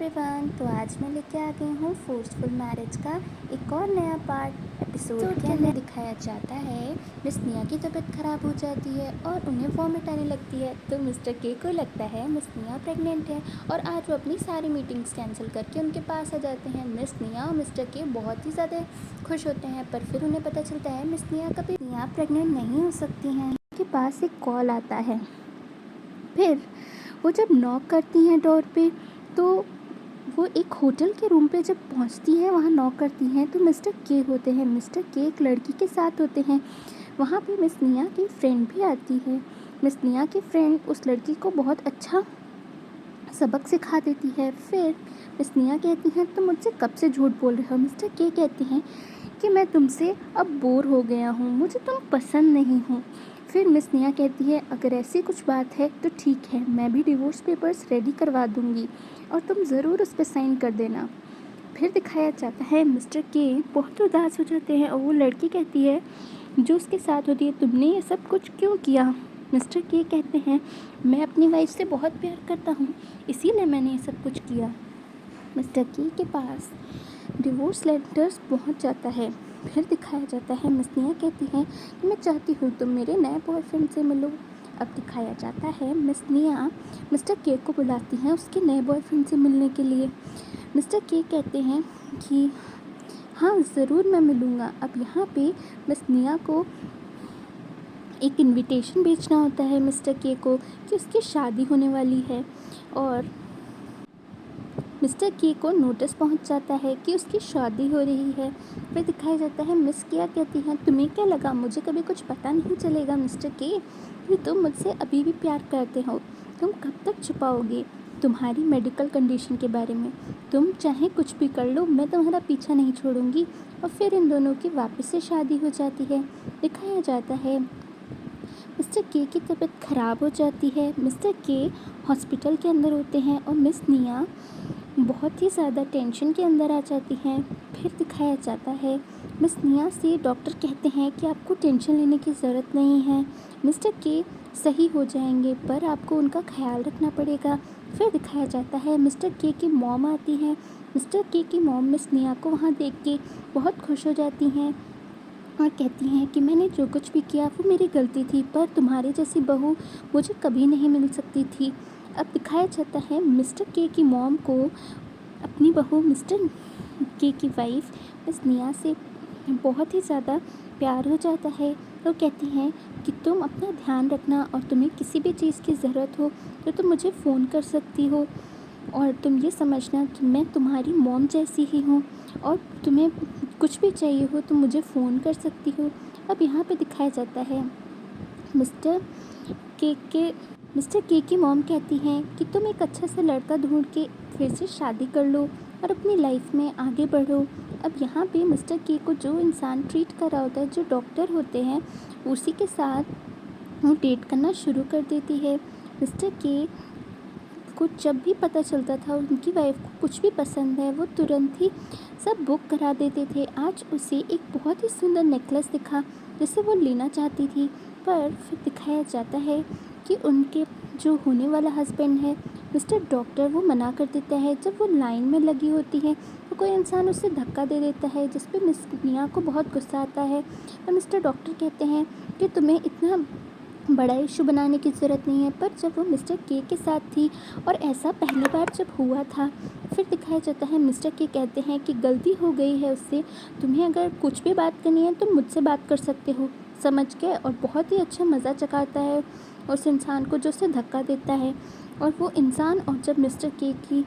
Everyone, तो आज मैं लेके आ गई हूँ फोर्सफुल मैरिज का एक और नया पार्ट। एपिसोड के अंदर दिखाया जाता है मिस निया की तबीयत ख़राब हो जाती है और उन्हें वॉमिट आने लगती है। तो मिस्टर के को लगता है मिस निया प्रेग्नेंट है और आज वो अपनी सारी मीटिंग्स कैंसिल करके उनके पास आ जाते हैं। मिस निया और मिस्टर के बहुत ही ज़्यादा खुश होते हैं, पर फिर उन्हें पता चलता है मिस निया कभी प्रेग्नेंट नहीं हो सकती हैं। उनके पास एक कॉल आता है। फिर वो जब नॉक करती हैं डोर पे, तो वो एक होटल के रूम पे जब पहुंचती हैं, वहाँ नॉक करती हैं तो मिस्टर के होते हैं। मिस्टर के एक लड़की के साथ होते हैं। वहाँ पे मिस निया की फ्रेंड भी आती है। मिस निया की फ्रेंड उस लड़की को बहुत अच्छा सबक सिखा देती है। फिर मिस निया कहती हैं तुम मुझसे कब से झूठ बोल रहे हो। मिस्टर के कहते हैं कि मैं तुमसे अब बोर हो गया हूँ, मुझे तुम पसंद नहीं हो। फिर मिस निया कहती है अगर ऐसी कुछ बात है तो ठीक है, मैं भी डिवोर्स पेपर्स रेडी करवा दूँगी और तुम ज़रूर उस पर साइन कर देना। फिर दिखाया जाता है मिस्टर के बहुत उदास हो जाते हैं और वो लड़की कहती है जो उसके साथ होती है तुमने ये सब कुछ क्यों किया। मिस्टर के कहते हैं मैं अपनी वाइफ से बहुत प्यार करता हूँ, इसीलिए मैंने ये सब कुछ किया। मिस्टर के पास डिवोर्स लेटर्स पहुँच जाता है। फिर दिखाया जाता है मिस निया कहती हैं कि मैं चाहती हूँ तुम मेरे नए बॉयफ्रेंड से मिलो। अब दिखाया जाता है मिस निया मिस्टर के को बुलाती हैं उसके नए बॉयफ्रेंड से मिलने के लिए। मिस्टर के कहते हैं कि हाँ ज़रूर मैं मिलूँगा। अब यहाँ पे मिस निया को एक इनविटेशन भेजना होता है मिस्टर के को कि उसकी शादी होने वाली है और मिस्टर के को नोटिस पहुंच जाता है कि उसकी शादी हो रही है। फिर दिखाया जाता है मिस किया कहती हैं तुम्हें क्या लगा मुझे कभी कुछ पता नहीं चलेगा मिस्टर के कि तुम मुझसे अभी भी प्यार करते हो। तुम कब तक छुपाओगे तुम्हारी मेडिकल कंडीशन के बारे में। तुम चाहे कुछ भी कर लो, मैं तुम्हारा पीछा नहीं छोड़ूंगी। और फिर इन दोनों की वापस से शादी हो जाती है। दिखाया जाता है मिस्टर के की तबीयत ख़राब हो जाती है। मिस्टर के हॉस्पिटल के अंदर होते हैं और मिस निया बहुत ही ज़्यादा टेंशन के अंदर आ जाती हैं। फिर दिखाया जाता है मिस निया से डॉक्टर कहते हैं कि आपको टेंशन लेने की ज़रूरत नहीं है, मिस्टर के सही हो जाएंगे, पर आपको उनका ख्याल रखना पड़ेगा। फिर दिखाया जाता है मिस्टर के की मॉम आती हैं। मिस्टर के की मॉम मिस निया को वहाँ देख के बहुत खुश हो जाती हैं और कहती हैं कि मैंने जो कुछ भी किया वो मेरी गलती थी, पर तुम्हारे जैसी बहू मुझे कभी नहीं मिल सकती थी। अब दिखाया जाता है मिस्टर के की मॉम को अपनी बहू मिस्टर के की वाइफ मिस निया से बहुत ही ज़्यादा प्यार हो जाता है। तो कहती हैं कि तुम अपना ध्यान रखना और तुम्हें किसी भी चीज़ की ज़रूरत हो तो तुम मुझे फ़ोन कर सकती हो और तुम ये समझना कि मैं तुम्हारी मॉम जैसी ही हूँ और तुम्हें कुछ भी चाहिए हो तो मुझे फ़ोन कर सकती हो। अब यहाँ पे दिखाया जाता है मिस्टर के मिस्टर के की मॉम कहती हैं कि तुम एक अच्छा सा लड़का ढूंढ के फिर से शादी कर लो और अपनी लाइफ में आगे बढ़ो। अब यहाँ पे मिस्टर के को जो इंसान ट्रीट कर रहा होता है, जो डॉक्टर होते हैं, उसी के साथ वो डेट करना शुरू कर देती है। मिस्टर के को जब भी पता चलता था उनकी वाइफ को कुछ भी पसंद है, वो तुरंत ही सब बुक करा देते थे। आज उसे एक बहुत ही सुंदर नेकलेस दिखा जिसे वो लेना चाहती थी, पर फिर दिखाया जाता है कि उनके जो होने वाला हस्बैंड है मिस्टर डॉक्टर, वो मना कर देता है। जब वो लाइन में लगी होती है तो कोई इंसान उसे धक्का दे देता है, जिस पे मिस निया को बहुत गुस्सा आता है और मिस्टर डॉक्टर कहते हैं कि तुम्हें इतना बड़ा इशू बनाने की ज़रूरत नहीं है। पर जब वो मिस्टर के साथ थी और ऐसा पहली बार जब हुआ था, फिर दिखाया जाता है मिस्टर के कहते हैं कि गलती हो गई है उससे, तुम्हें अगर कुछ भी बात करनी है तो मुझसे बात कर सकते हो, समझ के। और बहुत ही अच्छा मज़ा चकाता है उस इंसान को जो उसे धक्का देता है और वो इंसान। और जब मिस्टर के की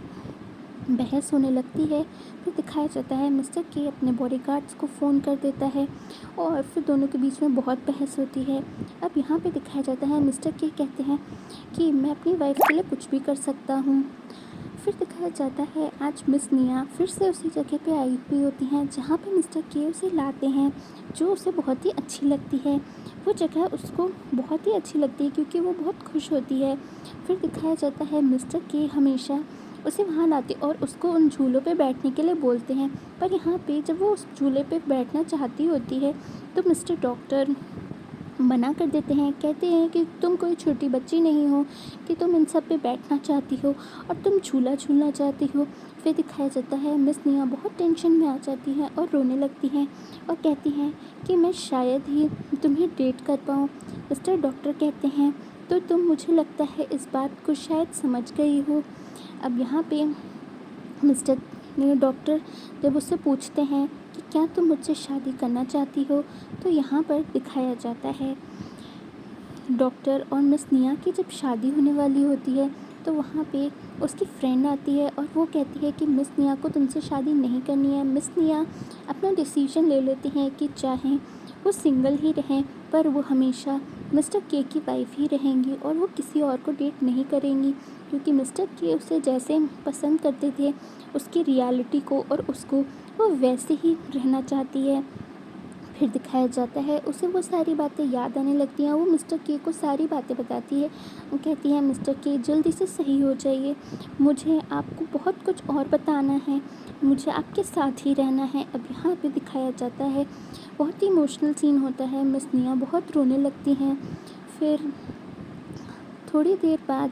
बहस होने लगती है, फिर दिखाया जाता है मिस्टर के अपने बॉडीगार्ड्स को फ़ोन कर देता है और फिर दोनों के बीच में बहुत बहस होती है। अब यहाँ पे दिखाया जाता है मिस्टर के कहते हैं कि मैं अपनी वाइफ के लिए कुछ भी कर सकता हूँ। फिर दिखाया जाता है आज मिस निया फिर से उसी जगह पे आई हुई होती हैं जहाँ पे मिस्टर के उसे लाते हैं, जो उसे बहुत ही अच्छी लगती है। वो जगह उसको बहुत ही अच्छी लगती है क्योंकि वो बहुत खुश होती है। फिर दिखाया जाता है मिस्टर के हमेशा उसे वहाँ लाते और उसको उन झूलों पे बैठने के लिए बोलते हैं, पर यहाँ पे जब वो उस झूले पे बैठना चाहती होती है तो मिस्टर डॉक्टर मना कर देते हैं। कहते हैं कि तुम कोई छोटी बच्ची नहीं हो कि तुम इन सब पे बैठना चाहती हो और तुम झूला झूलना चाहती हो। फिर दिखाया जाता है मिस निया बहुत टेंशन में आ जाती हैं और रोने लगती हैं और कहती हैं कि मैं शायद ही तुम्हें डेट कर पाऊँ। मिस्टर डॉक्टर कहते हैं तो तुम मुझे लगता है इस बात को शायद समझ गई हो। अब यहाँ पे मिस्टर डॉक्टर जब उससे पूछते हैं कि क्या तुम मुझसे शादी करना चाहती हो, तो यहाँ पर दिखाया जाता है डॉक्टर और मिस निया की जब शादी होने वाली होती है तो वहाँ पे उसकी फ्रेंड आती है और वो कहती है कि मिस निया को तुमसे शादी नहीं करनी है। मिस निया अपना डिसीजन ले लेती हैं कि चाहे वो सिंगल ही रहें पर वो हमेशा मिस्टर के की वाइफ ही रहेंगी और वो किसी और को डेट नहीं करेंगी, क्योंकि मिस्टर के उसे जैसे पसंद करते थे उसकी रियलिटी को और उसको वो वैसे ही रहना चाहती है। फिर दिखाया जाता है उसे वो सारी बातें याद आने लगती हैं। वो मिस्टर के को सारी बातें बताती है। वो कहती है मिस्टर के जल्दी से सही हो जाइए, मुझे आपको बहुत कुछ और बताना है, मुझे आपके साथ ही रहना है। अब यहाँ पे दिखाया जाता है बहुत ही इमोशनल सीन होता है। मिस निया बहुत रोने लगती हैं। फिर थोड़ी देर बाद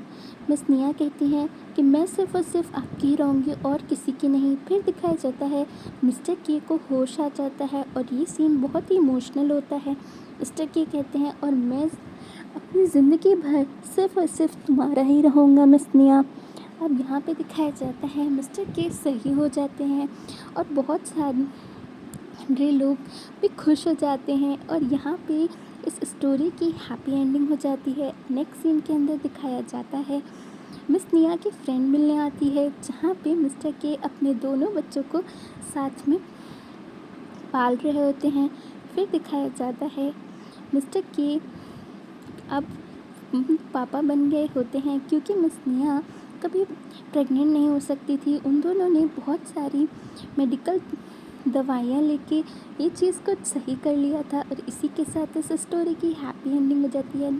मिस निया कहती हैं कि मैं सिर्फ़ और सिर्फ आपकी ही रहूँगी और किसी की नहीं। फिर दिखाया जाता है मिस्टर के को होश आ जाता है और ये सीन बहुत ही इमोशनल होता है। मिस्टर के कहते हैं और मैं अपनी ज़िंदगी भर सिर्फ़ और सिर्फ तुम्हारा ही रहूँगा मिस निया। अब यहाँ पे दिखाया जाता है मिस्टर के सही हो जाते हैं और बहुत सारे लोग भी खुश हो जाते हैं और यहाँ पे इस स्टोरी की हैप्पी एंडिंग हो जाती है। नेक्स्ट सीन के अंदर दिखाया जाता है मिस निया की फ्रेंड मिलने आती है, जहाँ पे मिस्टर के अपने दोनों बच्चों को साथ में पाल रहे होते हैं। फिर दिखाया जाता है मिस्टर के अब पापा बन गए होते हैं, क्योंकि मिस निया कभी प्रेग्नेंट नहीं हो सकती थी। उन दोनों ने बहुत सारी मेडिकल दवाइयाँ लेके ये चीज़ को सही कर लिया था और इसी के साथ इस स्टोरी की हैप्पी एंडिंग हो जाती है।